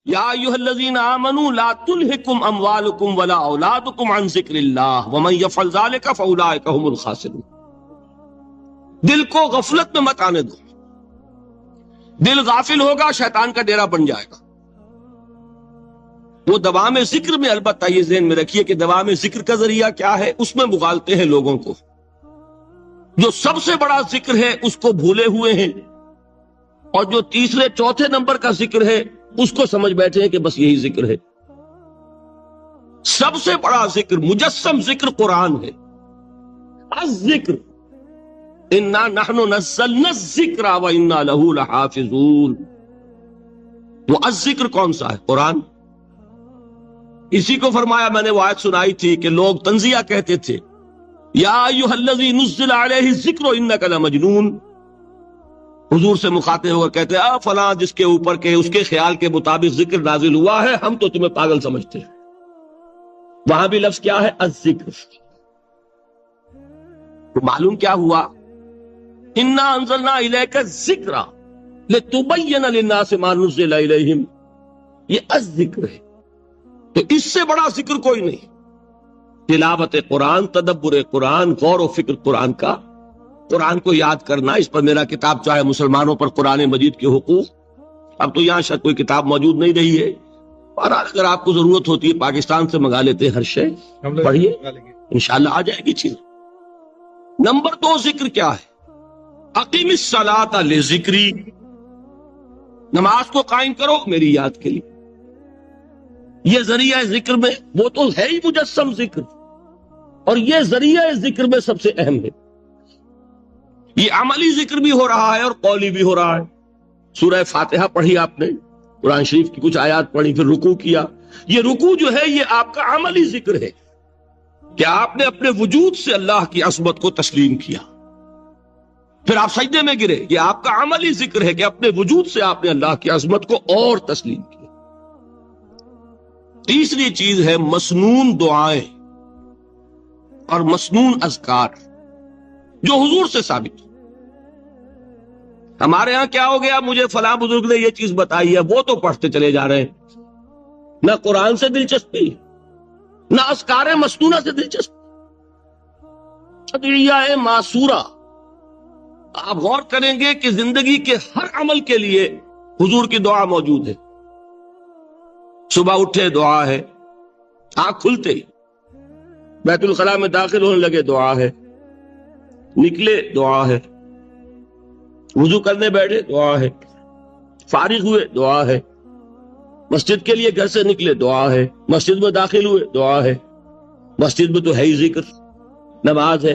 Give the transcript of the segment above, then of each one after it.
یا ایھا الذین آمنوا لا تلہکم اموالکم ولا اولادکم عن ذکر اللہ ومن یفعل ذلک فاولئک هم الخاسرون۔ دل کو غفلت میں مت آنے دو، دل غافل ہوگا شیطان کا ڈیرا بن جائے گا۔ وہ دوام ذکر میں، البتہ یہ ذہن میں رکھیے کہ دوام ذکر کا ذریعہ کیا ہے، اس میں مغالتے ہیں لوگوں کو۔ جو سب سے بڑا ذکر ہے اس کو بھولے ہوئے ہیں، اور جو تیسرے چوتھے نمبر کا ذکر ہے اس کو سمجھ بیٹھے ہیں کہ بس یہی ذکر ہے۔ سب سے بڑا ذکر، مجسم ذکر قرآن ہے۔ الذکر انا نحن نزلنا الذکر وانا له لحافظون۔ وہ الذکر کون سا ہے؟ قرآن۔ اسی کو فرمایا، میں نے وہ آیت سنائی تھی کہ لوگ تنزیہ کہتے تھے، یا ایھا الذی نزل علیہ الذکر انک لمجنون۔ حضور سے مخاطب ہو کر کہتے ہیں فلاں جس کے اوپر کے اس کے خیال کے مطابق ذکر نازل ہوا ہے، ہم تو تمہیں پاگل سمجھتے ہیں۔ وہاں بھی لفظ کیا ہے؟ الذکر۔ تو معلوم کیا ہوا؟ انا انزلنا الیک الذکر لتبین للناس ما نزل الیہم، یہ الذکر ہے۔ تو اس سے بڑا ذکر کوئی نہیں۔ تلاوت قرآن، تدبر قرآن، غور و فکر قرآن کا، قرآن کو یاد کرنا۔ اس پر میرا کتاب چاہے مسلمانوں پر قرآن مجید کے حقوق، اب تو یہاں شاید کوئی کتاب موجود نہیں رہی ہے، اور اگر آپ کو ضرورت ہوتی ہے پاکستان سے منگا لیتے ہیں ہر شے، پڑھیے انشاءاللہ آ جائے گی چیز۔ نمبر 2 ذکر کیا ہے؟ اقیم الصلاۃ لذکری، نماز کو قائم کرو میری یاد کے لیے۔ یہ ذریعہ ذکر میں، وہ تو ہے ہی مجسم ذکر، اور یہ ذریعہ ذکر میں سب سے اہم ہے۔ یہ عملی ذکر بھی ہو رہا ہے اور قولی بھی ہو رہا ہے۔ سورہ فاتحہ پڑھی آپ نے، قرآن شریف کی کچھ آیات پڑھی، پھر رکوع کیا۔ یہ رکوع جو ہے یہ آپ کا عملی ذکر ہے کہ آپ نے اپنے وجود سے اللہ کی عظمت کو تسلیم کیا۔ پھر آپ سجدے میں گرے، یہ آپ کا عملی ذکر ہے کہ اپنے وجود سے آپ نے اللہ کی عظمت کو اور تسلیم کیا۔ تیسری چیز ہے مسنون دعائیں اور مسنون اذکار، جو حضور سے ثابت۔ ہمارے ہاں کیا ہو گیا؟ مجھے فلاں بزرگ نے یہ چیز بتائی ہے، وہ تو پڑھتے چلے جا رہے ہیں، نہ قرآن سے دلچسپی، نہ اذکار مسنونہ سے دلچسپی، ادعیہ معصورہ۔ آپ غور کریں گے کہ زندگی کے ہر عمل کے لیے حضور کی دعا موجود ہے۔ صبح اٹھے دعا ہے، آنکھ کھلتے ہی بیت الخلاء میں داخل ہونے لگے دعا ہے، نکلے دعا ہے، وضو کرنے بیٹھے دعا ہے، فارغ ہوئے دعا ہے، مسجد کے لیے گھر سے نکلے دعا ہے، مسجد میں داخل ہوئے دعا ہے۔ مسجد میں تو ہے ہی ذکر، نماز ہے،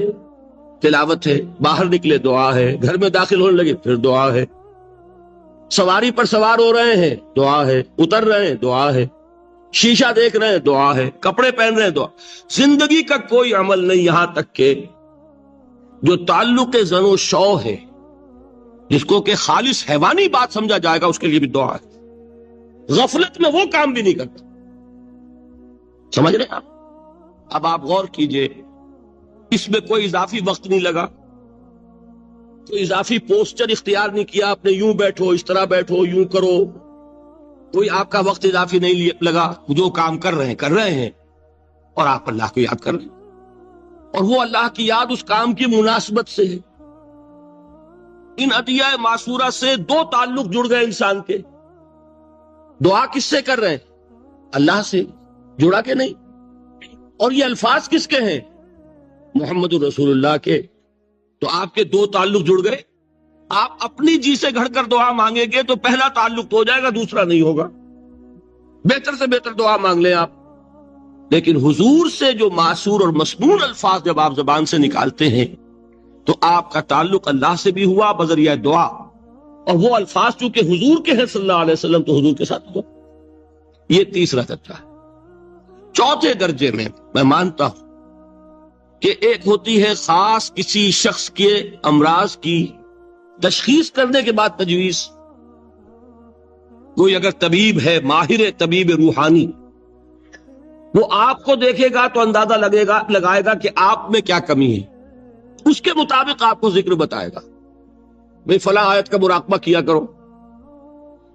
تلاوت ہے، باہر نکلے دعا ہے، گھر میں داخل ہونے لگے پھر دعا ہے، سواری پر سوار ہو رہے ہیں دعا ہے، اتر رہے ہیں دعا ہے، شیشہ دیکھ رہے ہیں دعا ہے، کپڑے پہن رہے ہیں دعا۔ زندگی کا کوئی عمل نہیں یہاں تک کہ جو تعلق زن و شو ہے، جس کو کہ خالص حیوانی بات سمجھا جائے گا، اس کے لیے بھی دعا ہے۔ غفلت میں وہ کام بھی نہیں کرتا، سمجھ رہے ہیں آپ؟ اب آپ غور کیجئے، اس میں کوئی اضافی وقت نہیں لگا، کوئی اضافی پوسچر اختیار نہیں کیا آپ نے، یوں بیٹھو، اس طرح بیٹھو، یوں کرو، کوئی آپ کا وقت اضافی نہیں لگا۔ جو کام کر رہے ہیں اور آپ اللہ کو یاد کر رہے ہیں، اور وہ اللہ کی یاد اس کام کی مناسبت سے ہے۔ ان عطیہ معصورہ سے 2 تعلق جڑ گئے انسان کے۔ دعا کس سے کر رہے ہیں؟ اللہ سے، جڑا کہ نہیں؟ اور یہ الفاظ کس کے ہیں؟ محمد رسول اللہ کے۔ تو آپ کے 2 تعلق جڑ گئے۔ آپ اپنی جی سے گھڑ کر دعا مانگیں گے تو پہلا تعلق تو ہو جائے گا، دوسرا نہیں ہوگا۔ بہتر سے بہتر دعا مانگ لیں آپ، لیکن حضور سے جو معصور اور مسنون الفاظ جب آپ زبان سے نکالتے ہیں تو آپ کا تعلق اللہ سے بھی ہوا بذریعہ دعا، اور وہ الفاظ چونکہ حضور کے ہیں صلی اللہ علیہ وسلم تو حضور کے ساتھ ہوا۔ یہ تیسرا درجہ ہے۔ چوتھے درجے میں میں مانتا ہوں کہ ایک ہوتی ہے خاص کسی شخص کے امراض کی تشخیص کرنے کے بعد تجویز، کوئی اگر طبیب ہے، ماہر طبیب روحانی، وہ آپ کو دیکھے گا تو اندازہ لگائے گا کہ آپ میں کیا کمی ہے، اس کے مطابق آپ کو ذکر بتائے گا. بھئی فلاں آیت کا مراقبہ کیا کرو.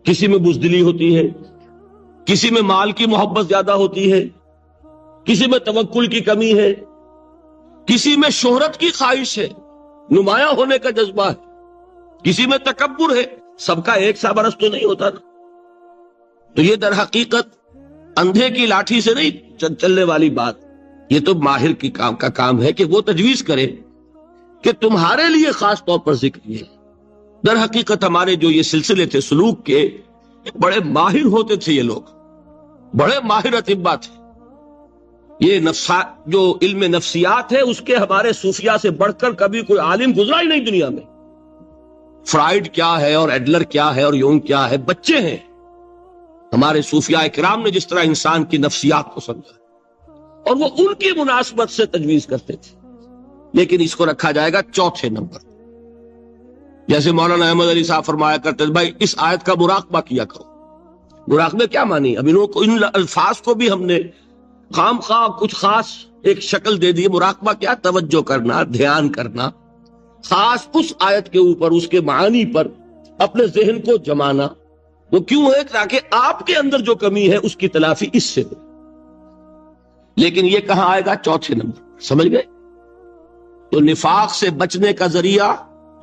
کسی میں بزدلی ہوتی ہے، کسی میں مال کی محبت زیادہ ہوتی ہے، کسی میں توکل کی کمی ہے، کسی میں شہرت کی خواہش ہے، نمایاں ہونے کا جذبہ ہے، کسی میں تکبر ہے. سب کا ایک سا برس تو نہیں ہوتا نا. تو یہ در حقیقت اندھے کی لاٹھی سے نہیں چلنے والی بات. یہ تو ماہر کی کا کام ہے کہ وہ تجویز کرے کہ تمہارے لیے خاص طور پر ذکر یہ. در حقیقت ہمارے جو یہ سلسلے تھے سلوک کے، بڑے ماہر ہوتے تھے یہ لوگ، بڑے ماہر اطباء تھے. یہ جو علم نفسیات ہے اس کے ہمارے صوفیاء سے بڑھ کر کبھی کوئی عالم گزرا ہی نہیں دنیا میں. فرائیڈ کیا ہے اور ایڈلر کیا ہے اور یونگ کیا ہے، بچے ہیں. ہمارے صوفیاء کرام نے جس طرح انسان کی نفسیات کو سمجھا اور وہ ان کی مناسبت سے تجویز کرتے تھے. لیکن اس کو رکھا جائے گا چوتھے نمبر. جیسے مولانا احمد علی صاحب فرمایا کرتے تھے بھائی اس آیت کا مراقبہ کیا کرو. مراقبے کیا مانی؟ اب ان الفاظ کو بھی ہم نے خام خواہ کچھ خاص ایک شکل دے دی. مراقبہ کیا؟ توجہ کرنا، دھیان کرنا، خاص اس آیت کے اوپر، اس کے معانی پر اپنے ذہن کو جمانا. وہ کیوں ہے؟ تاکہ آپ کے اندر جو کمی ہے اس کی تلافی اس سے ہو. لیکن یہ کہاں آئے گا؟ چوتھے نمبر. سمجھ گئے؟ تو نفاق سے بچنے کا ذریعہ،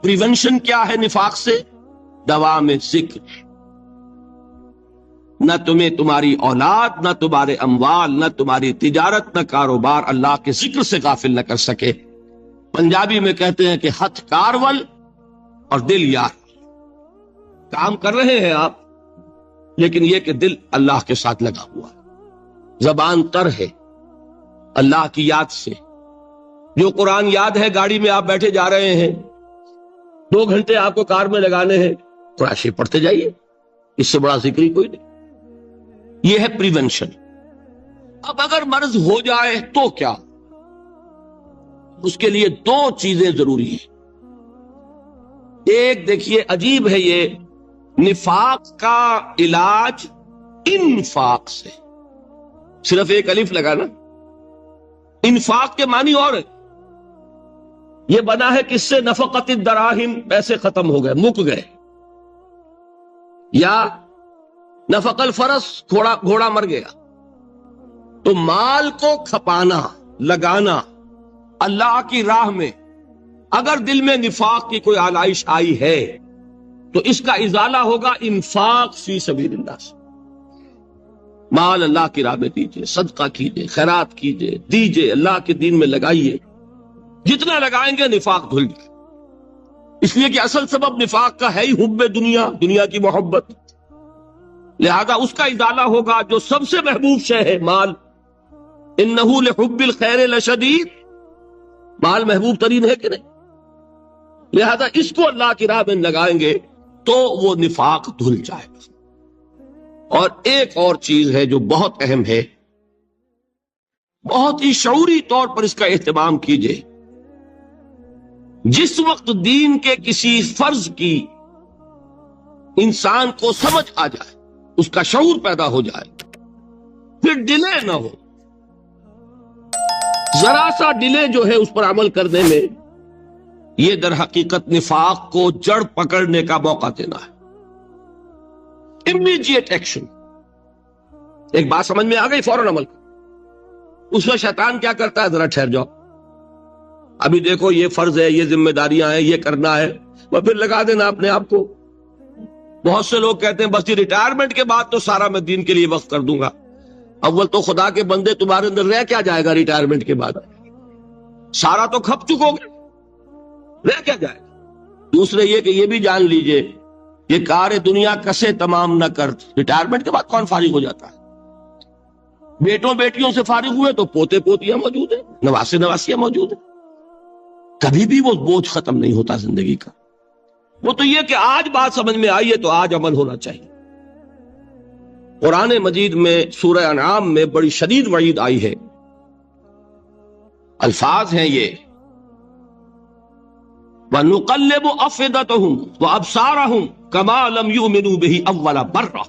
پریونشن کیا ہے نفاق سے؟ دوام ذکر. نہ تمہیں تمہاری اولاد، نہ تمہارے اموال، نہ تمہاری تجارت، نہ کاروبار اللہ کے ذکر سے غافل نہ کر سکے. پنجابی میں کہتے ہیں کہ ہتھ کارول اور دل یار. کام کر رہے ہیں آپ لیکن یہ کہ دل اللہ کے ساتھ لگا ہوا ہے. زبان تر ہے اللہ کی یاد سے. جو قرآن یاد ہے، گاڑی میں آپ بیٹھے جا رہے ہیں، 2 گھنٹے آپ کو کار میں لگانے ہیں، قرآن شریف پڑھتے جائیے. اس سے بڑا ذکر ہی کوئی نہیں. یہ ہے پریونشن. اب اگر مرض ہو جائے تو کیا؟ اس کے لیے 2 چیزیں ضروری ہیں. ایک دیکھیے عجیب ہے، یہ نفاق کا علاج انفاق سے. صرف ایک الف لگا نا. انفاق کے معنی اور ہے. یہ بنا ہے کس سے؟ نفقت الدراہم، پیسے ختم ہو گئے، مک گئے. یا نفق الفرس، گھوڑا مر گیا. تو مال کو کھپانا، لگانا اللہ کی راہ میں. اگر دل میں نفاق کی کوئی آلائش آئی ہے تو اس کا ازالہ ہوگا انفاق فی سبیل اللہ سے. مال اللہ کی راہ میں دیجئے، صدقہ کیجئے، خیرات کیجئے، دیجئے، اللہ کے دین میں لگائیے. جتنا لگائیں گے نفاق دھل جائے. اس لیے کہ اصل سبب نفاق کا ہے ہی حب دنیا، دنیا کی محبت. لہذا اس کا ازالہ ہوگا جو سب سے محبوب شے ہے، مال. انہ لحب الخیر لشدید. مال محبوب ترین ہے کہ نہیں؟ لہذا اس کو اللہ کی راہ میں لگائیں گے تو وہ نفاق دھل جائے گا. اور ایک اور چیز ہے جو بہت اہم ہے، بہت ہی شعوری طور پر اس کا اہتمام کیجئے. جس وقت دین کے کسی فرض کی انسان کو سمجھ آ جائے، اس کا شعور پیدا ہو جائے، پھر ڈیلے نہ ہو. ذرا سا ڈیلے جو ہے اس پر عمل کرنے میں، یہ در حقیقت نفاق کو جڑ پکڑنے کا موقع دینا ہے. Immediate action. ایک بات سمجھ میں آ گئی، فوراً عمل کرو. اس میں شیطان کیا کرتا ہے؟ ذرا ٹھہر جاؤ، ابھی دیکھو یہ فرض ہے، یہ ذمہ داریاں ہیں، یہ کرنا ہے، اور پھر لگا دینا اپنے آپ کو. بہت سے لوگ کہتے ہیں بس یہ ریٹائرمنٹ کے بعد تو سارا میں دین کے لیے وقت کر دوں گا. اول تو خدا کے بندے تمہارے اندر رہ کیا جائے گا ریٹائرمنٹ کے بعد؟ سارا تو کھپ چکو گے، رہ کیا جائے گا؟ دوسرے یہ کہ یہ بھی جان لیجئے یہ کار دنیا کسے تمام نہ کر. ریٹائرمنٹ کے بعد کون فارغ ہو جاتا ہے؟ بیٹوں بیٹیوں سے فارغ ہوئے تو پوتے پوتیاں موجود ہیں، نواسے نواسیاں موجود ہیں. کبھی بھی وہ بوجھ ختم نہیں ہوتا زندگی کا. وہ تو یہ کہ آج بات سمجھ میں آئی ہے تو آج عمل ہونا چاہیے. قرآن مجید میں سورہ انعام میں بڑی شدید وعید آئی ہے. الفاظ ہیں یہ، وَنُقَلِّبُ أَفْئِدَتَهُمْ وَأَبْصَارَهُمْ كَمَا لَمْ يُؤْمِنُوا بِهِ أَوَّلَ مَرَّةٍ.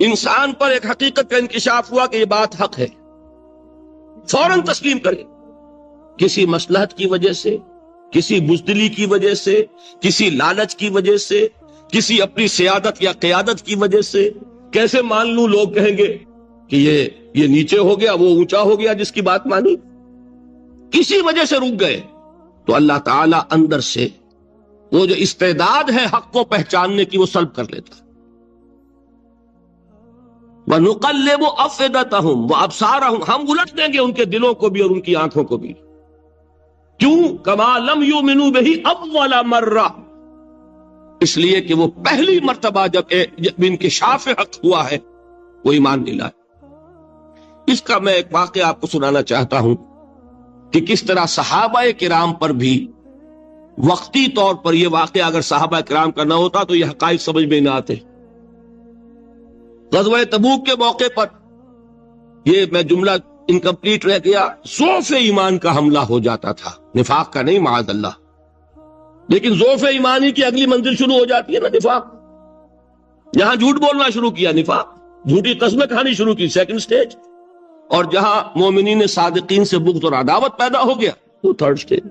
انسان پر ایک حقیقت کا انکشاف ہوا کہ یہ بات حق ہے، فوراً تسلیم کرے. کسی مصلحت کی وجہ سے، کسی بزدلی کی وجہ سے، کسی لالچ کی وجہ سے، کسی اپنی سیادت یا قیادت کی وجہ سے کیسے مان لوں؟ لوگ کہیں گے کہ یہ نیچے ہو گیا، وہ اونچا ہو گیا جس کی بات مانی. کسی وجہ سے رک گئے تو اللہ تعالی اندر سے وہ جو استعداد ہے حق کو پہچاننے کی وہ سلب کر لیتا. وَنُقَلِّبُ أَفْئِدَتَهُمْ وَأَبْصَارَهُمْ، ہم الٹ دیں گے ان کے دلوں کو بھی اور ان کی آنکھوں کو بھی. کیوں؟ كَمَا لَمْ يُؤْمِنُوا بِهِ أَوَّلَ مَرَّةٍ، اس لیے کہ وہ پہلی مرتبہ جب انکشاف حق ہوا ہے وہ ایمان نہیں لائے. اس کا میں ایک واقعہ آپ کو سنانا چاہتا ہوں کہ کس طرح صحابہ کرام پر بھی وقتی طور پر یہ واقعہ اگر صحابہ کرام کا نہ ہوتا تو یہ حقائق سمجھ میں نہ آتے. غزوہ تبوک کے موقع پر یہ میں جملہ انکمپلیٹ رہ گیا، ضعف ایمان کا حملہ ہو جاتا تھا، نفاق کا نہیں معاذ اللہ، لیکن ضعف ایمانی کی اگلی منزل شروع ہو جاتی ہے نا، نفاق. یہاں جھوٹ بولنا شروع کیا، نفاق، جھوٹی قسمیں کھانی شروع کی، سیکنڈ سٹیج. اور جہاں مومنین صادقین سے بغض اور عداوت پیدا ہو گیا وہ تھرڈ سٹیج.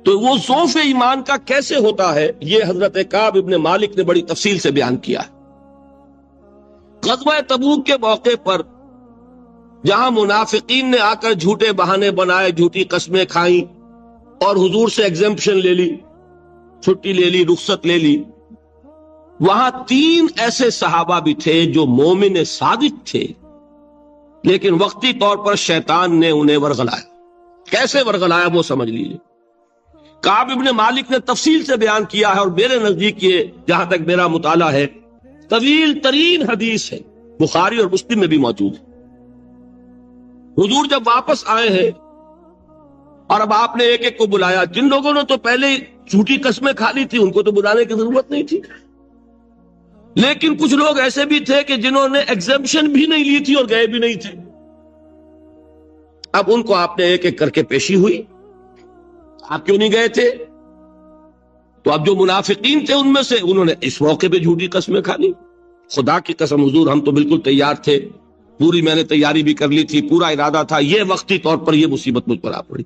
تو وہ ضعف ایمان کا کیسے ہوتا ہے یہ حضرت کعب ابن مالک نے بڑی تفصیل سے بیان کیا ہے. غزوہ تبوک کے موقع پر جہاں منافقین نے آ کر جھوٹے بہانے بنائے، جھوٹی قسمیں کھائیں اور حضور سے ایگزمپشن لے لی، چھٹی لے لی، رخصت لے لی، وہاں 3 ایسے صحابہ بھی تھے جو مومن صادق تھے، لیکن وقتی طور پر شیطان نے انہیں ورغلایا. کیسے ورغلایا وہ سمجھ لیجیے. کعب ابن مالک نے تفصیل سے بیان کیا ہے اور میرے نزدیک یہ جہاں تک میرا مطالعہ ہے طویل ترین حدیث ہے، بخاری اور مسلم میں بھی موجود ہے. حضور جب واپس آئے ہیں اور اب آپ نے ایک ایک کو بلایا، جن لوگوں نے تو پہلے جھوٹی قسمیں کھا لی تھی ان کو تو بلانے کی ضرورت نہیں تھی، لیکن کچھ لوگ ایسے بھی تھے کہ جنہوں نے ایگزمپشن بھی نہیں لی تھی اور گئے بھی نہیں تھے. اب ان کو آپ نے ایک ایک کر کے پیشی ہوئی، آپ کیوں نہیں گئے تھے؟ تو اب جو منافقین تھے ان میں سے انہوں نے اس موقع پہ جھوٹی قسمیں کھا لی. خدا کی قسم حضور ہم تو بالکل تیار تھے، پوری میں نے تیاری بھی کر لی تھی، پورا ارادہ تھا، یہ وقتی طور پر یہ مصیبت مجھ پر آ پڑی.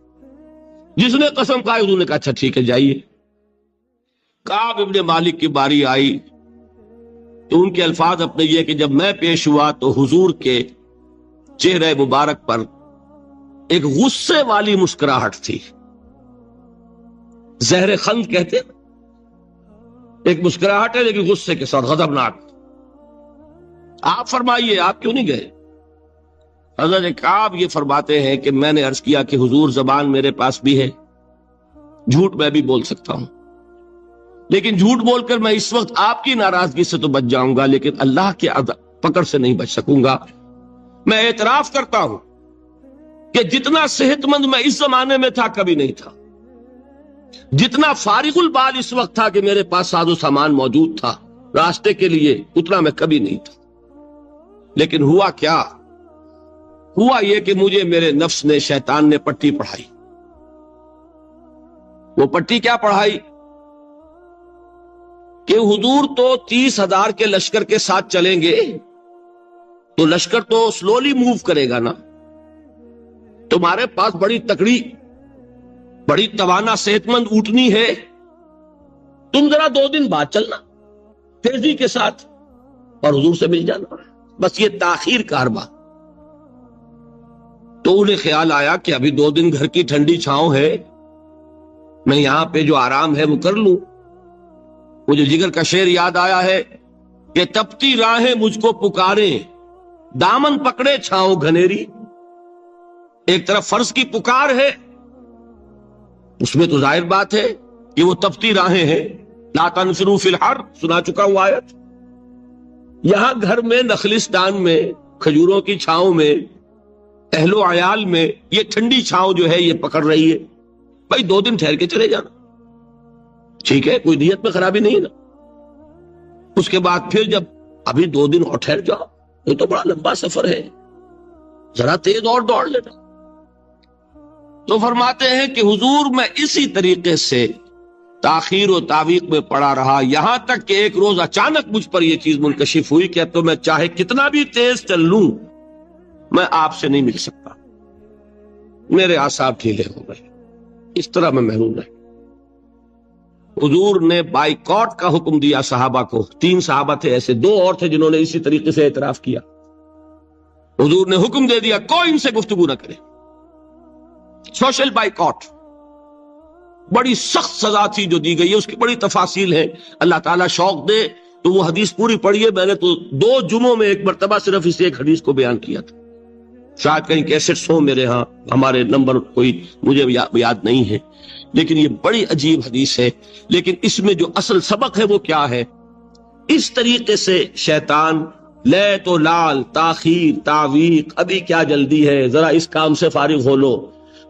جس نے قسم کھائی انہوں نے کہا اچھا ٹھیک ہے جائیے. کعب ابن مالک کی باری آئی تو ان کے الفاظ اپنے یہ کہ جب میں پیش ہوا تو حضور کے چہرے مبارک پر ایک غصے والی مسکراہٹ تھی. زہر خند کہتے ہیں، ایک مسکراہٹ ہے لیکن غصے کے ساتھ، غضبناک. آپ فرمائیے آپ کیوں نہیں گئے؟ حضرت کعب یہ فرماتے ہیں کہ میں نے عرض کیا کہ حضور زبان میرے پاس بھی ہے، جھوٹ میں بھی بول سکتا ہوں، لیکن جھوٹ بول کر میں اس وقت آپ کی ناراضگی سے تو بچ جاؤں گا لیکن اللہ کے پکڑ سے نہیں بچ سکوں گا. میں اعتراف کرتا ہوں کہ جتنا صحت مند میں اس زمانے میں تھا کبھی نہیں تھا، جتنا فارغ البال اس وقت تھا کہ میرے پاس ساز و سامان موجود تھا راستے کے لیے، اتنا میں کبھی نہیں تھا. لیکن ہوا کیا؟ ہوا یہ کہ مجھے میرے نفس نے، شیطان نے پٹی پڑھائی. وہ پٹی کیا پڑھائی کہ حضور تو 30,000 کے لشکر کے ساتھ چلیں گے تو لشکر تو سلولی موو کرے گا نا، تمہارے پاس بڑی تکڑی، بڑی توانا صحت مند اونٹنی ہے، تم ذرا 2 دن بعد چلنا تیزی کے ساتھ اور حضور سے مل جانا. بس یہ تاخیر کا حربہ. تو انہیں خیال آیا کہ ابھی 2 دن گھر کی ٹھنڈی چھاؤں ہے، میں یہاں پہ جو آرام ہے وہ کر لوں. مجھے جگر کا شعر یاد آیا ہے کہ تپتی راہیں مجھ کو پکاریں، دامن پکڑے چھاؤں گھنیری. ایک طرف فرض کی پکار ہے، اس میں تو ظاہر بات ہے کہ وہ تپتی راہیں ہیں. لا تنفروا فی الحر سنا چکا ہوں آیت. یہاں گھر میں، نخلستان میں، کھجوروں کی چھاؤں میں، اہل و عیال میں یہ ٹھنڈی چھاؤں جو ہے یہ پکڑ رہی ہے. بھائی 2 دن ٹھہر کے چلے جانا، ٹھیک ہے، کوئی نیت میں خرابی نہیں ہے نا. اس کے بعد پھر جب ابھی 2 دن اور ٹھہر جاؤ، یہ تو بڑا لمبا سفر ہے، ذرا تیز اور دوڑ لینا. تو فرماتے ہیں کہ حضور میں اسی طریقے سے تاخیر و تعویق میں پڑا رہا، یہاں تک کہ ایک روز اچانک مجھ پر یہ چیز منکشف ہوئی کہ تو میں چاہے کتنا بھی تیز چل لوں میں آپ سے نہیں مل سکتا، میرے اعصاب ڈھیلے ہو گئے، اس طرح میں محروم رہا۔ حضور نے بائیکاٹ کا حکم دیا صحابہ کو، 3 صحابہ تھے ایسے، 2 اور تھے جنہوں نے اسی طریقے سے اعتراف کیا۔ حضور نے حکم دے دیا کوئی ان سے گفتگو نہ کرے، سوشل بائیکاٹ۔ بڑی سخت سزا تھی جو دی گئی ہے، اس کی بڑی تفاصیل ہیں، اللہ تعالیٰ شوق دے تو وہ حدیث پوری پڑھیے، میں نے تو 2 جمعوں میں ایک مرتبہ صرف اس ایک حدیث کو بیان کیا تھا، شاید کہیں کیسٹس ہوں میرے ہاں، ہمارے نمبر کوئی مجھے یاد نہیں ہے، لیکن یہ بڑی عجیب حدیث ہے۔ لیکن اس میں جو اصل سبق ہے وہ کیا ہے؟ اس طریقے سے شیطان لے تو لال، تاخیر، تعویق، ابھی کیا جلدی ہے، ذرا اس کام سے فارغ ہو لو،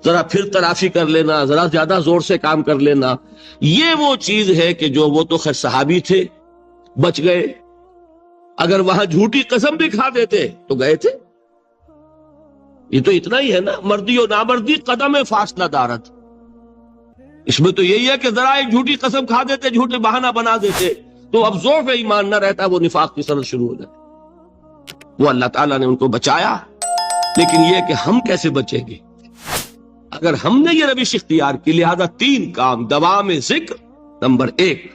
ذرا پھر تلافی کر لینا، ذرا زیادہ زور سے کام کر لینا، یہ وہ چیز ہے کہ جو وہ تو خیر صحابی تھے بچ گئے، اگر وہاں جھوٹی قسم بھی کھا دیتے تو گئے تھے۔ یہ تو اتنا ہی ہے نا، مردی و نامردی قدم فاصلہ دارت، اس میں تو یہی ہے کہ ذرا ایک جھوٹی قسم کھا دیتے، جھوٹے بہانہ بنا دیتے تو اب ضعف ایمان نہ رہتا، وہ نفاق کی سند شروع ہو جاتی۔ وہ اللہ تعالیٰ نے ان کو بچایا، لیکن یہ کہ ہم کیسے بچیں گے اگر ہم نے یہ روش اختیار کی؟ لہذا 3 کام، دوام ذکر نمبر 1،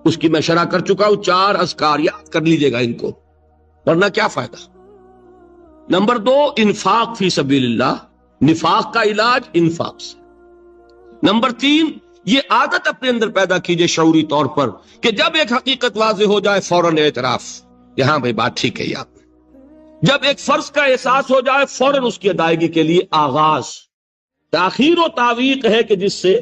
اس کی میں شرح کر چکا ہوں، 4 اذکار یاد کر لیجئے گا ان کو، ورنہ کیا فائدہ۔ نمبر 2، انفاق فی سبیل اللہ، نفاق کا علاج انفاق سے۔ نمبر 3، یہ عادت اپنے اندر پیدا کیجئے شعوری طور پر کہ جب ایک حقیقت واضح ہو جائے فوراً اعتراف کہ ہاں بھائی بات ٹھیک ہے آپ نے، جب ایک فرض کا احساس ہو جائے فوراً اس کی ادائیگی کے لیے آغاز۔ تاخیر و تعویق ہے کہ جس سے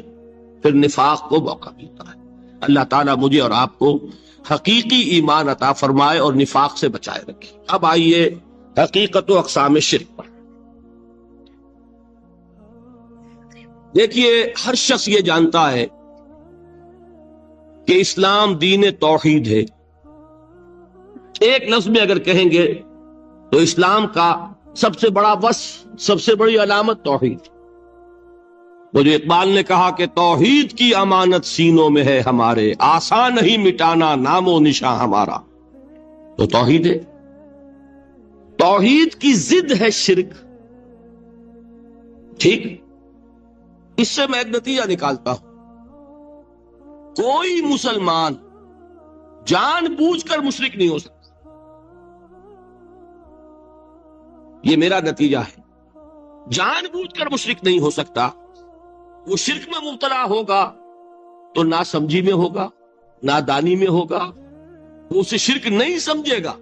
پھر نفاق کو موقع ملتا ہے۔ اللہ تعالیٰ مجھے اور آپ کو حقیقی ایمان عطا فرمائے اور نفاق سے بچائے رکھے۔ اب آئیے حقیقت و اقسام شرک پر۔ دیکھیے، ہر شخص یہ جانتا ہے کہ اسلام دین توحید ہے۔ ایک لفظ میں اگر کہیں گے تو اسلام کا سب سے بڑا وصف، سب سے بڑی علامت توحید۔ وہ جو اقبال نے کہا کہ توحید کی امانت سینوں میں ہے ہمارے، آسان نہیں مٹانا نام و نشاں ہمارا، تو توحید ہے۔ توحید کی ضد ہے شرک، ٹھیک؟ اس سے میں ایک نتیجہ نکالتا ہوں، کوئی مسلمان جان بوجھ کر مشرک نہیں ہو سکتا، یہ میرا نتیجہ ہے، جان بوجھ کر مشرک نہیں ہو سکتا۔ وہ شرک میں مبتلا ہوگا تو ناسمجھی میں ہوگا، نادانی میں ہوگا، وہ اسے شرک نہیں سمجھے گا۔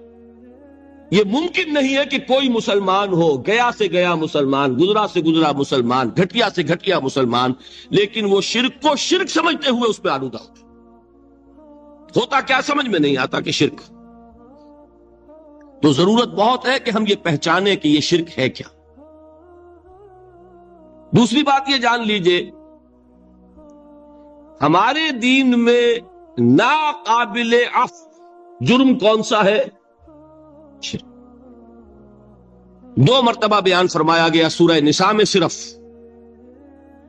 یہ ممکن نہیں ہے کہ کوئی مسلمان ہو، گیا سے گیا مسلمان، گزرا سے گزرا مسلمان، گھٹیا سے گھٹیا مسلمان، لیکن وہ شرک کو شرک سمجھتے ہوئے اس پہ آلودہ ہوتا کیا سمجھ میں نہیں آتا کہ شرک۔ تو ضرورت بہت ہے کہ ہم یہ پہچانیں کہ یہ شرک ہے کیا۔ دوسری بات یہ جان لیجئے، ہمارے دین میں ناقابل عفو جرم کون سا ہے؟ شرک۔ 2 مرتبہ بیان فرمایا گیا سورہ نساء میں صرف،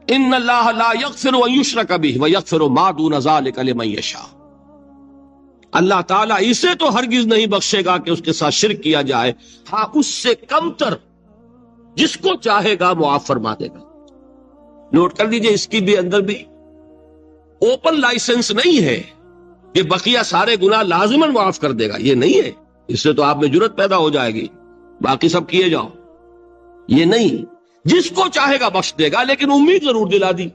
ان اللہ لا یغفر ان یشرک بہ ویغفر ما دون ذلک لمن یشاء۔ اللہ تعالیٰ اسے تو ہرگز نہیں بخشے گا کہ اس کے ساتھ شرک کیا جائے، ہاں اس سے کم تر جس کو چاہے گا معاف فرما دے گا۔ نوٹ کر لیجئے، اس کی بھی اندر بھی اوپن لائسنس نہیں ہے کہ بقیہ سارے گناہ لازماً معاف کر دے گا، یہ نہیں ہے، اس سے تو آپ میں جرت پیدا ہو جائے گی، باقی سب کیے جاؤ، یہ نہیں، جس کو چاہے گا بخش دے گا، لیکن امید ضرور دلا دی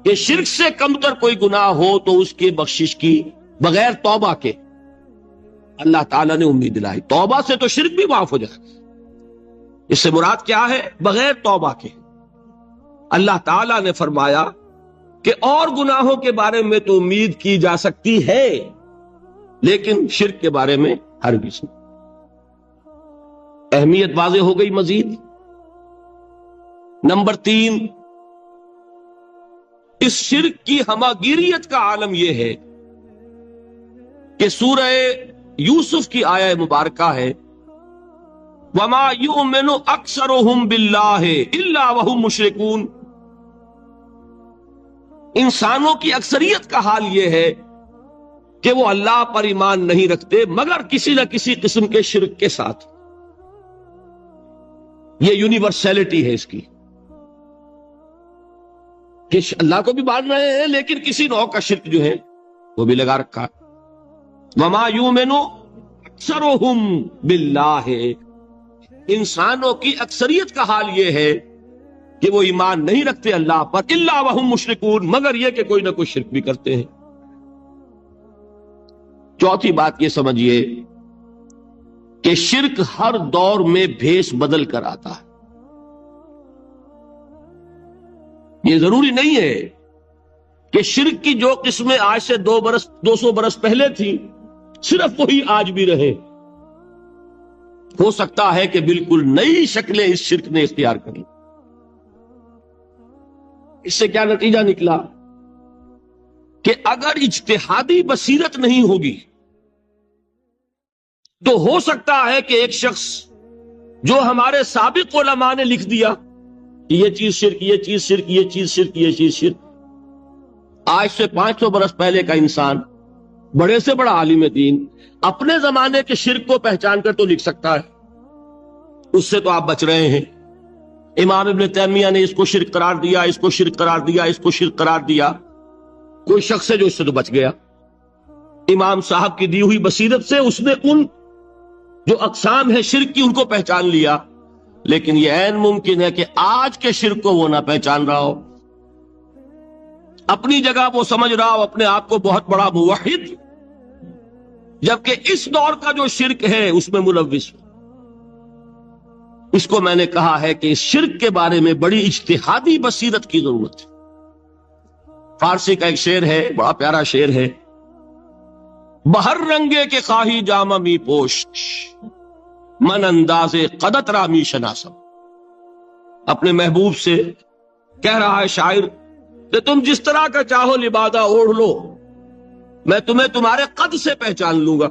کہ شرک سے کم تر کوئی گناہ ہو تو اس کے بخشش کی بغیر توبہ کے اللہ تعالیٰ نے امید دلائی۔ توبہ سے تو شرک بھی معاف ہو جائے گا، اس سے مراد کیا ہے؟ بغیر توبہ کے۔ اللہ تعالیٰ نے فرمایا کہ اور گناہوں کے بارے میں تو امید کی جا سکتی ہے، لیکن شرک کے بارے میں ہرگز نہیں۔ اہمیت واضح ہو گئی مزید۔ نمبر 3، اس شرک کی ہماگیریت کا عالم یہ ہے کہ سورہ یوسف کی آیہ مبارکہ ہے، وَمَا يُؤْمِنُ أَكْثَرُهُمْ بِاللَّهِ إِلَّا وَهُمْ مُشْرِكُونَ۔ انسانوں کی اکثریت کا حال یہ ہے کہ وہ اللہ پر ایمان نہیں رکھتے مگر کسی نہ کسی قسم کے شرک کے ساتھ. یہ یونیورسلٹی ہے اس کی کہ اللہ کو بھی مان رہے ہیں لیکن کسی نوع کا شرک جو ہے وہ بھی لگا رکھا. وما یؤمن اکثرهم باللہ، انسانوں کی اکثریت کا حال یہ ہے کہ وہ ایمان نہیں رکھتے اللہ پر الا وهم مشرکون، مگر یہ کہ کوئی نہ کوئی شرک بھی کرتے ہیں. چوتھی بات یہ سمجھیے کہ شرک ہر دور میں بھیس بدل کر آتا ہے. یہ ضروری نہیں ہے کہ شرک کی جو قسمیں آج سے 200 برس پہلے تھیں صرف وہی آج بھی رہے. ہو سکتا ہے کہ بالکل نئی شکلیں اس شرک نے اختیار کر لی. اس سے کیا نتیجہ نکلا کہ اگر اجتہادی بصیرت نہیں ہوگی تو ہو سکتا ہے کہ ایک شخص جو ہمارے سابق علماء نے لکھ دیا کہ یہ چیز شرک، یہ چیز شرک، یہ چیز شرک، یہ چیز شرک، آج سے 500 برس پہلے کا انسان بڑے سے بڑا عالم دین اپنے زمانے کے شرک کو پہچان کر تو لکھ سکتا ہے. اس سے تو آپ بچ رہے ہیں. امام ابن تیمیہ نے اس کو شرک قرار دیا، اس کو شرک قرار دیا، اس کو شرک قرار دیا. کوئی شخص ہے جو اس سے تو بچ گیا. امام صاحب کی دی ہوئی بصیرت سے اس نے ان جو اقسام ہے شرک کی ان کو پہچان لیا، لیکن یہ عین ممکن ہے کہ آج کے شرک کو وہ نہ پہچان رہا ہو. اپنی جگہ وہ سمجھ رہا ہو اپنے آپ کو بہت بڑا موحد، جبکہ اس دور کا جو شرک ہے اس میں ملوث ہو. اس کو میں نے کہا ہے کہ اس شرک کے بارے میں بڑی اجتہادی بصیرت کی ضرورت ہے. فارسی کا ایک شعر ہے، بڑا پیارا شعر ہے، بہر رنگے کے خواہی جامہ می پوش، من انداز قدت رامی شناسم. اپنے محبوب سے کہہ رہا ہے شاعر کہ تم جس طرح کا چاہو لبادہ اوڑھ لو، میں تمہیں تمہارے قد سے پہچان لوں گا.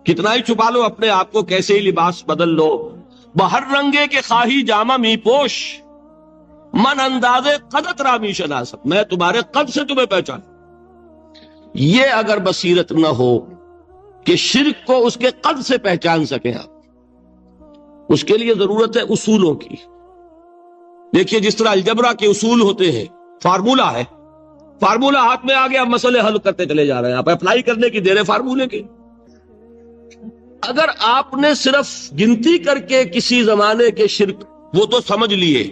کتنا ہی چھپا لو اپنے آپ کو، کیسے ہی لباس بدل لو، بہر رنگے کے خواہی جامہ می پوش، من انداز قدت رامی شناسم، میں تمہارے قد سے تمہیں پہچان. یہ اگر بصیرت نہ ہو کہ شرک کو اس کے قد سے پہچان سکیں آپ، اس کے لیے ضرورت ہے اصولوں کی. دیکھیے جس طرح الجبرا کے اصول ہوتے ہیں، فارمولا ہے، فارمولا ہاتھ میں آ گیا، مسئلے حل کرتے چلے جا رہے ہیں، آپ اپلائی کرنے کی دیر ہے فارمولے کے. اگر آپ نے صرف گنتی کر کے کسی زمانے کے شرک وہ تو سمجھ لیے،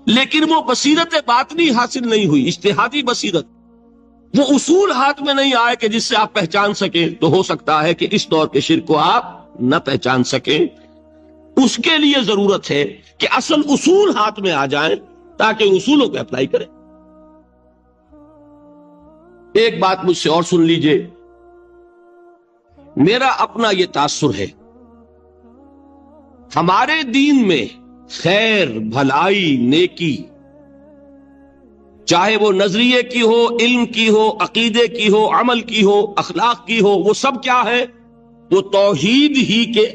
لیکن وہ بصیرت باطنی حاصل نہیں ہوئی، اجتہادی بصیرت، وہ اصول ہاتھ میں نہیں آئے کہ جس سے آپ پہچان سکیں، تو ہو سکتا ہے کہ اس دور کے شرک کو آپ نہ پہچان سکیں. اس کے لیے ضرورت ہے کہ اصل اصول ہاتھ میں آ جائیں تاکہ ان اصولوں کو اپلائی کریں. ایک بات مجھ سے اور سن لیجئے، میرا اپنا یہ تاثر ہے، ہمارے دین میں خیر، بھلائی، نیکی، چاہے وہ نظریے کی ہو، علم کی ہو، عقیدے کی ہو، عمل کی ہو، اخلاق کی ہو، وہ سب کیا ہے؟ وہ توحید ہی کے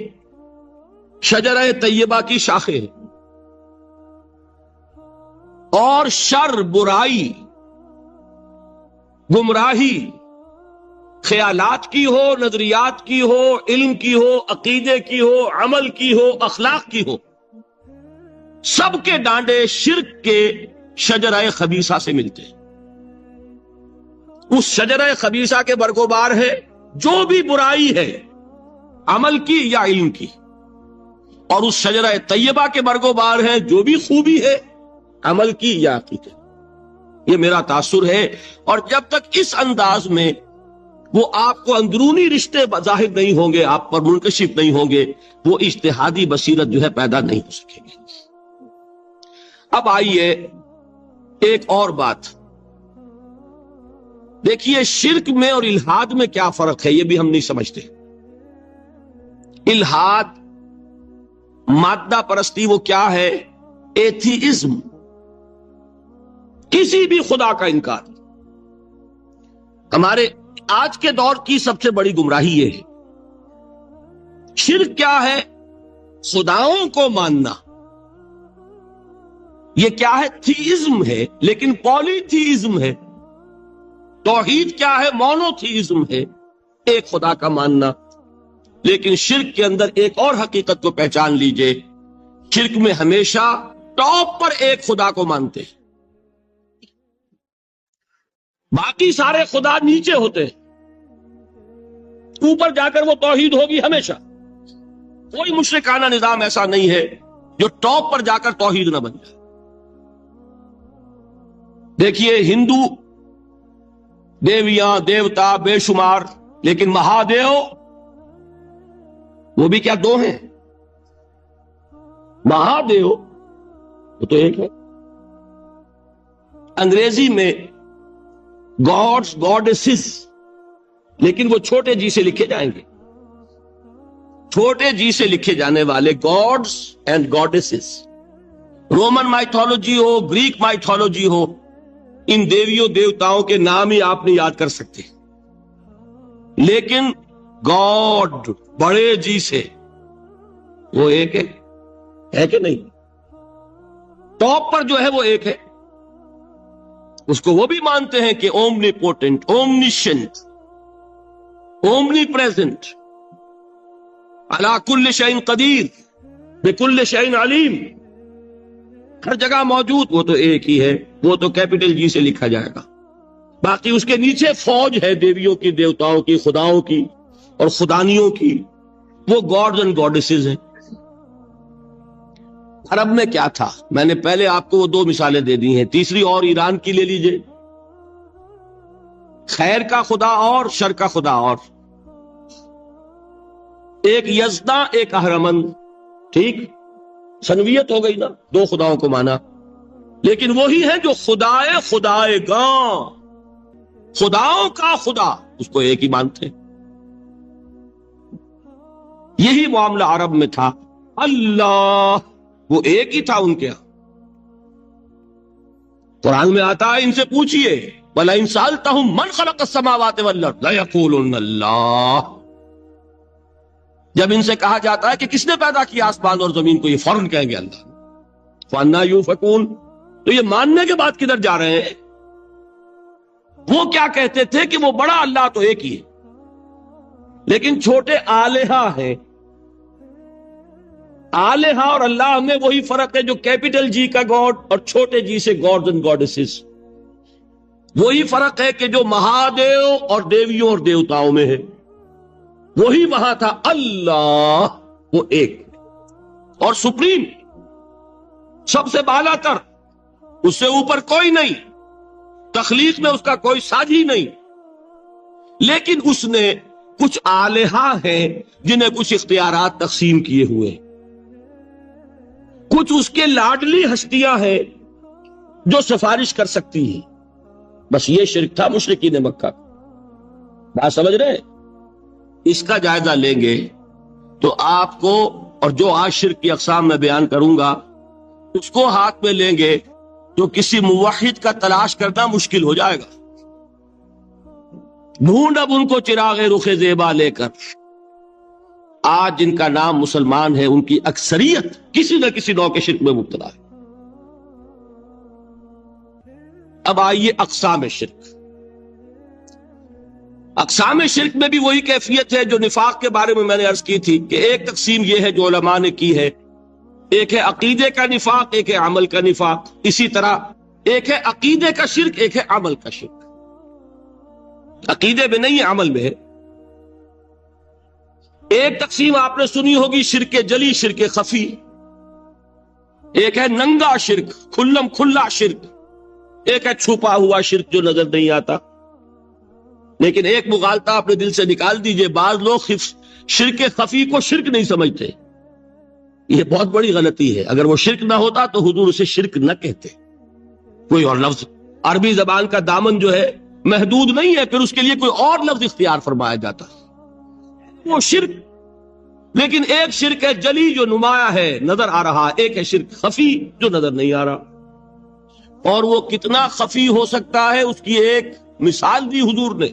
شجرہ طیبہ کی شاخیں ہیں. اور شر، برائی، گمراہی، خیالات کی ہو، نظریات کی ہو، علم کی ہو، عقیدے کی ہو، عمل کی ہو، اخلاق کی ہو، سب کے ڈانڈے شرک کے شجرہ خبیثہ سے ملتے ہیں. اس شجرہ خبیثہ کے برگوبار ہے جو بھی برائی ہے، عمل کی یا علم کی، اور اس شجرہ طیبہ کے برگوبار ہے جو بھی خوبی ہے، عمل کی یا عقیدے. یہ میرا تاثر ہے. اور جب تک اس انداز میں وہ آپ کو اندرونی رشتے ظاہر نہیں ہوں گے، آپ پر منکشف نہیں ہوں گے، وہ اجتہادی بصیرت جو ہے پیدا نہیں ہو سکے گی. اب آئیے ایک اور بات دیکھیے، شرک میں اور الحاد میں کیا فرق ہے یہ بھی ہم نہیں سمجھتے. الحاد، مادہ پرستی، وہ کیا ہے؟ ایتھیزم، کسی بھی خدا کا انکار. ہمارے آج کے دور کی سب سے بڑی گمراہی یہ ہے. شرک کیا ہے؟ خداؤں کو ماننا، یہ کیا ہے؟ تھیزم ہے، لیکن پولی تھیزم ہے۔ توحید کیا ہے؟ مونو تھیزم ہے، ایک خدا کا ماننا۔ لیکن شرک کے اندر ایک اور حقیقت کو پہچان لیجئے، شرک میں ہمیشہ ٹاپ پر ایک خدا کو مانتے ہیں، باقی سارے خدا نیچے ہوتے ہیں، اوپر جا کر وہ توحید ہوگی ہمیشہ۔ کوئی مشرکانہ نظام ایسا نہیں ہے جو ٹاپ پر جا کر توحید نہ بن جائے۔ دیکھیے ہندو دیویاں دیوتا بے شمار، لیکن مہادیو وہ بھی کیا دو ہیں؟ مہادیو وہ تو ایک ہے۔ انگریزی میں گاڈز گاڈیسز، لیکن وہ چھوٹے جی سے لکھے جائیں گے، چھوٹے جی سے لکھے جانے والے gods and goddesses. Roman mythology ہو، گریک مائتھولوجی ہو، ان دیویوں دیوتاؤں کے نام ہی آپ نہیں یاد کر سکتے، لیکن گاڈ بڑے جی سے وہ ایک ہے کہ نہیں؟ ٹاپ پر جو ہے وہ ایک ہے، اس کو وہ بھی مانتے ہیں کہ اومنی پوٹنٹ، اومنیشنٹ، اومنی پریزنٹ، علی کل شیء قدیر، بکل شیء علیم، ہر جگہ موجود، وہ تو ایک ہی ہے، وہ تو کیپٹل جی سے لکھا جائے گا۔ باقی اس کے نیچے فوج ہے دیویوں کی، دیوتاؤں کی، خداؤں کی اور خدانیوں کی، وہ گاڈز اینڈ گاڈیسز ہیں۔ عرب میں کیا تھا؟ میں نے پہلے آپ کو وہ دو مثالیں دے دی ہیں، تیسری اور ایران کی لے لیجئے۔ خیر کا خدا اور شر کا خدا اور، ایک یزداں ایک اہرمن، ٹھیک، سنویت ہو گئی نا، دو خداؤں کو مانا، لیکن وہی ہے جو خدائے خدائے گاں، خداؤں کا خدا، اس کو ایک ہی مانتے ہیں۔ یہی معاملہ عرب میں تھا، اللہ وہ ایک ہی تھا ان کے ہاں۔ قرآن میں آتا ہے ان سے پوچھئے وَلَئِن سَأَلْتَهُم مَّن خَلَقَ السَّمَاوَاتِ وَالْأَرْضَ لَيَقُولُنَّ اللَّهُ، جب ان سے کہا جاتا ہے کہ کس نے پیدا کیا آسمان اور زمین کو، یہ فوراً کہیں گے اللہ۔ فَأَنَّىٰ يُؤْفَكُونَ، تو یہ ماننے کے بعد کدھر جا رہے ہیں؟ وہ کیا کہتے تھے کہ وہ بڑا اللہ تو ایک ہی ہے، لیکن چھوٹے آلہہ ہیں۔ آلہہ اور اللہ میں وہی فرق ہے جو کیپٹل جی کا گاڈ اور چھوٹے جی سے گاڈز اینڈ گاڈیسز، وہی فرق ہے کہ جو مہادیو اور دیویوں اور دیوتاؤں میں ہے، وہی وہاں تھا اللہ، وہ ایک اور سپریم، سب سے بالا تر، اس سے اوپر کوئی نہیں، تخلیق میں اس کا کوئی ساجی نہیں، لیکن اس نے کچھ آلہہ ہیں جنہیں کچھ اختیارات تقسیم کیے ہوئے، کچھ اس کے لاڈلی ہستیاں ہیں جو سفارش کر سکتی ہیں۔ بس یہ شرک تھا مشرکین مکہ، بات سمجھ رہے ہیں؟ اس کا جائزہ لیں گے تو آپ کو، اور جو آج شرک کی اقسام میں بیان کروں گا اس کو ہاتھ میں لیں گے تو کسی موحد کا تلاش کرنا مشکل ہو جائے گا۔ ڈھونڈ اب ان کو چراغ رخ زیبا لے کر، آج جن کا نام مسلمان ہے ان کی اکثریت کسی نہ کسی نوع کے شرک میں مبتلا ہے۔ اب آئیے اقسام شرک۔ اقسام شرک میں بھی وہی کیفیت ہے جو نفاق کے بارے میں نے عرض کی تھی کہ ایک تقسیم یہ ہے جو علماء نے کی ہے، ایک ہے عقیدے کا نفاق، ایک ہے عمل کا نفاق، اسی طرح ایک ہے عقیدے کا شرک، ایک ہے عمل کا شرک۔ عقیدے میں نہیں ہے، عمل میں ہے۔ ایک تقسیم آپ نے سنی ہوگی شرک جلی، شرک خفی، ایک ہے ننگا شرک، کھلم کھلا شرک، ایک ہے چھپا ہوا شرک جو نظر نہیں آتا۔ لیکن ایک مغالطہ اپنے دل سے نکال دیجئے، بعض لوگ شرک خفی کو شرک نہیں سمجھتے، یہ بہت بڑی غلطی ہے۔ اگر وہ شرک نہ ہوتا تو حضور اسے شرک نہ کہتے، کوئی اور لفظ، عربی زبان کا دامن جو ہے محدود نہیں ہے، پھر اس کے لیے کوئی اور لفظ اختیار فرمایا جاتا، وہ شرک۔ لیکن ایک شرک ہے جلی جو نمایاں ہے، نظر آ رہا، ایک ہے شرک خفی جو نظر نہیں آ رہا۔ اور وہ کتنا خفی ہو سکتا ہے اس کی ایک مثال دی حضور نے۔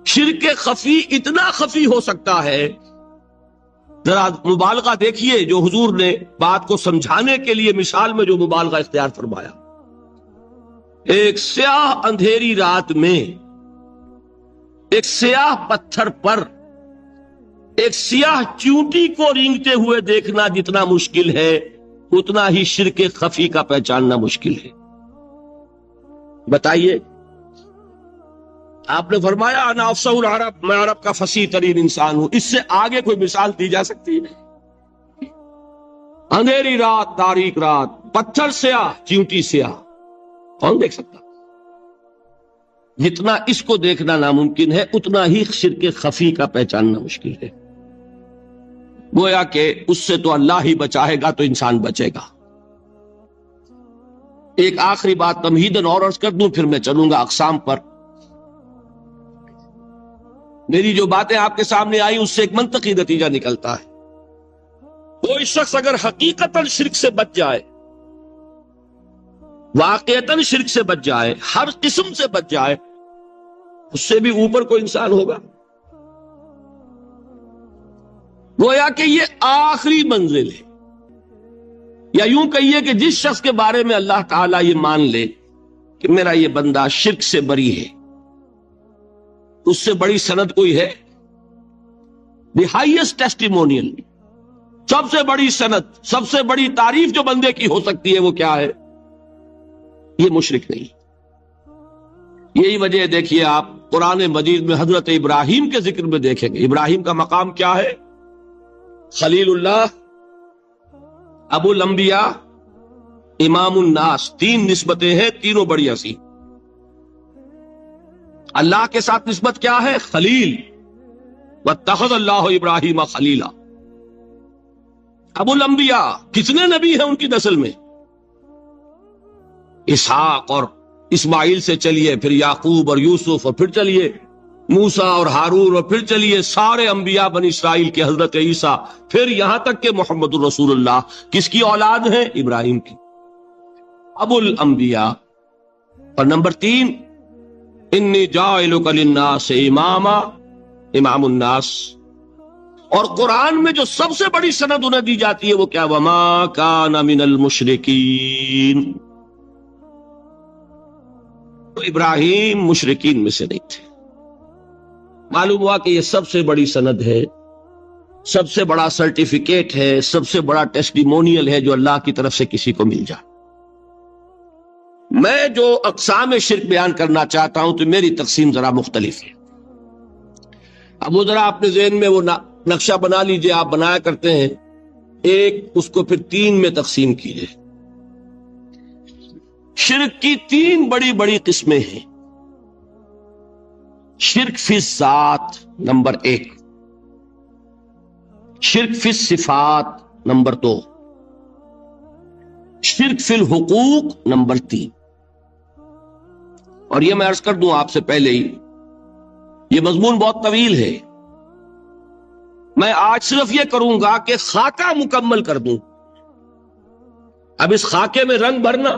شرک خفی اتنا خفی ہو سکتا ہے ذرا مبالغہ دیکھیے جو حضور نے بات کو سمجھانے کے لیے مثال میں جو مبالغہ اختیار فرمایا. ایک سیاہ اندھیری رات میں ایک سیاہ پتھر پر ایک سیاہ چونٹی کو رینگتے ہوئے دیکھنا جتنا مشکل ہے اتنا ہی شرک خفی کا پہچاننا مشکل ہے. بتائیے، آپ نے فرمایا انا افصح العرب، میں عرب کا فصیح ترین انسان ہوں. اس سے آگے کوئی مثال دی جا سکتی ہے؟ اندھیری رات، تاریک رات، پتھر سیاہ، چیونٹی سیاہ، کون دیکھ سکتا؟ جتنا اس کو دیکھنا ناممکن ہے اتنا ہی شرک خفی کا پہچاننا مشکل ہے. گویا کہ اس سے تو اللہ ہی بچائے گا تو انسان بچے گا. ایک آخری بات تمہیداً اور عرض کر دوں، پھر میں چلوں گا اقسام پر. میری جو باتیں آپ کے سامنے آئی اس سے ایک منطقی نتیجہ نکلتا ہے. کوئی شخص اگر حقیقتاً شرک سے بچ جائے، واقعتاً شرک سے بچ جائے، ہر قسم سے بچ جائے، اس سے بھی اوپر کوئی انسان ہوگا. گویا کہ یہ آخری منزل ہے. یا یوں کہیے کہ جس شخص کے بارے میں اللہ تعالیٰ یہ مان لے کہ میرا یہ بندہ شرک سے بری ہے، اس سے بڑی سند کوئی ہے؟ دی ہائیسٹ ٹیسٹیمونیل، سب سے بڑی سند، سب سے بڑی تعریف جو بندے کی ہو سکتی ہے وہ کیا ہے؟ یہ مشرک نہیں. یہی وجہ ہے، دیکھیے آپ قرآن مجید میں حضرت ابراہیم کے ذکر میں دیکھیں گے. ابراہیم کا مقام کیا ہے؟ خلیل اللہ، ابو الانبیاء، امام الناس. تین نسبتیں ہیں، تینوں بڑی عظیم. اللہ کے ساتھ نسبت کیا ہے؟ خلیل. واتخذ اللہ ابراہیم خلیلا. ابو الانبیاء، کتنے نبی ہیں ان کی نسل میں؟ اسحاق اور اسماعیل سے چلیے، پھر یعقوب اور یوسف، اور پھر چلیے موسیٰ اور ہارون، اور پھر چلیے سارے انبیاء بنی اسرائیل کے، حضرت عیسیٰ، پھر یہاں تک کہ محمد الرسول اللہ. کس کی اولاد ہیں؟ ابراہیم کی. ابو الانبیاء. اور نمبر 3، انی جاعلک للناس اماما، امام الناس. اور قرآن میں جو سب سے بڑی سند انہیں دی جاتی ہے وہ کیا؟ وما کان من المشرکین. تو ابراہیم مشرکین میں سے نہیں تھے. معلوم ہوا کہ یہ سب سے بڑی سند ہے، سب سے بڑا سرٹیفکیٹ ہے، سب سے بڑا ٹیسٹیمونیل ہے جو اللہ کی طرف سے کسی کو مل جائے. میں جو اقسام شرک بیان کرنا چاہتا ہوں تو میری تقسیم ذرا مختلف ہے. اب وہ ذرا اپنے ذہن میں وہ نقشہ بنا لیجئے، آپ بنایا کرتے ہیں. ایک اس کو پھر 3 میں تقسیم کیجئے. شرک کی 3 بڑی بڑی قسمیں ہیں. شرک فی الذات نمبر 1، شرک فی الصفات نمبر 2، شرک فی الحقوق نمبر 3. اور یہ میں عرض کر دوں آپ سے پہلے ہی، یہ مضمون بہت طویل ہے. میں آج صرف یہ کروں گا کہ خاکہ مکمل کر دوں. اب اس خاکے میں رنگ بھرنا،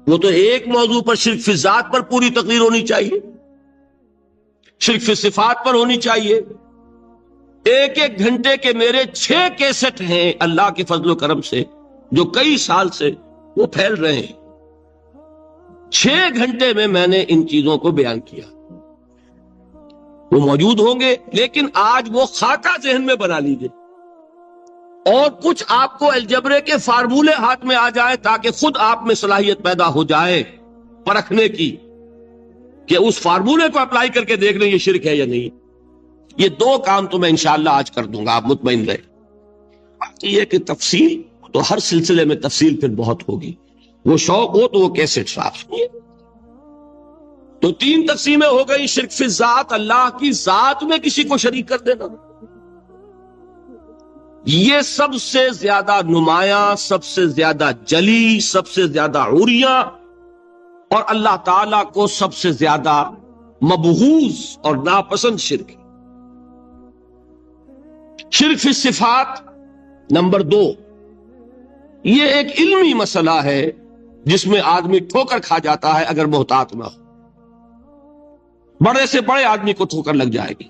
وہ تو ایک موضوع پر شرک فی الذات پر پوری تقریر ہونی چاہیے، شرک فی صفات پر ہونی چاہیے. ایک ایک گھنٹے کے میرے 6 کیسٹ ہیں اللہ کے فضل و کرم سے، جو کئی سال سے وہ پھیل رہے ہیں. 6 گھنٹے میں نے ان چیزوں کو بیان کیا. وہ موجود ہوں گے، لیکن آج وہ خاکہ ذہن میں بنا لیجئے، اور کچھ آپ کو الجبرے کے فارمولے ہاتھ میں آ جائے تاکہ خود آپ میں صلاحیت پیدا ہو جائے پرکھنے کی کہ اس فارمولے کو اپلائی کر کے دیکھ لیں یہ شرک ہے یا نہیں. یہ 2 کام تو میں انشاءاللہ آج کر دوں گا، آپ مطمئن رہے. باقی یہ کہ تفصیل تو ہر سلسلے میں تفصیل پھر بہت ہوگی. وہ شوق ہو تو وہ کیسٹ آپ سنیے. تو 3 تقسیمیں ہو گئی. شرک فی الذات، اللہ کی ذات میں کسی کو شریک کر دینا، یہ سب سے زیادہ نمایاں، سب سے زیادہ جلی، سب سے زیادہ عریاں، اور اللہ تعالیٰ کو سب سے زیادہ مبغوض اور ناپسند شرک. شرک فی الصفات نمبر 2، یہ ایک علمی مسئلہ ہے جس میں آدمی ٹھوکر کھا جاتا ہے اگر محتاط نہ ہو. بڑے سے بڑے آدمی کو ٹھوکر لگ جائے گی.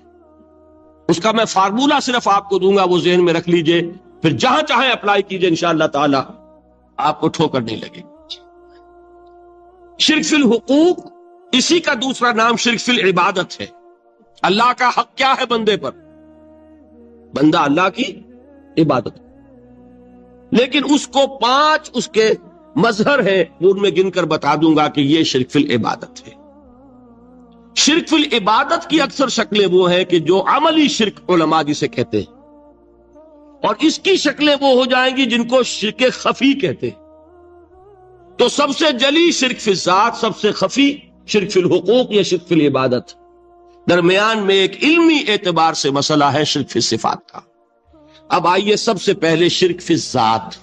اس کا میں فارمولہ صرف آپ کو دوں گا، وہ ذہن میں رکھ لیجئے، پھر جہاں چاہیں اپلائی کیجئے، انشاءاللہ تعالی آپ کو ٹھوکر نہیں لگے گی۔ شرک فی الحقوق، اسی کا دوسرا نام شرک فی العبادت ہے۔ اللہ کا حق کیا ہے بندے پر؟ بندہ اللہ کی عبادت، لیکن اس کو 5 اس کے مظہر ہیں، وہ ان میں گن کر بتا دوں گا کہ یہ شرک فی العبادت ہے۔ شرک فی العبادت کی اکثر شکلیں وہ ہیں کہ جو عملی شرک علماء جسے کہتے ہیں، اور اس کی شکلیں وہ ہو جائیں گی جن کو شرک خفی کہتے ہیں۔ تو سب سے جلی شرک فی الذات، سب سے خفی شرک فی الحقوق یا شرک فی العبادت، درمیان میں ایک علمی اعتبار سے مسئلہ ہے شرک فی الصفات کا۔ اب آئیے سب سے پہلے شرک فی الذات،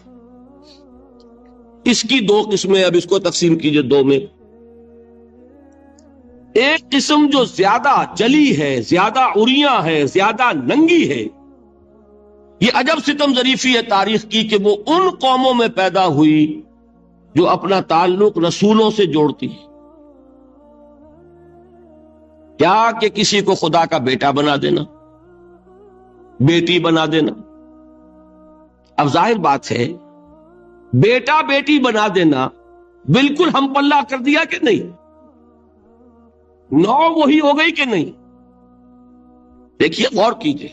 اس کی 2 قسمیں، اب اس کو تقسیم کیجئے 2 میں۔ ایک قسم جو زیادہ جلی ہے، زیادہ عریاں ہے، زیادہ ننگی ہے، یہ عجب ستم ظریفی ہے تاریخ کی کہ وہ ان قوموں میں پیدا ہوئی جو اپنا تعلق رسولوں سے جوڑتی ہے۔ کیا کہ کسی کو خدا کا بیٹا بنا دینا، بیٹی بنا دینا۔ اب ظاہر بات ہے، بیٹا بیٹی بنا دینا بالکل ہم پلہ کر دیا کہ نہیں؟ نو وہی ہو گئی کہ نہیں؟ دیکھیے، غور کیجئے،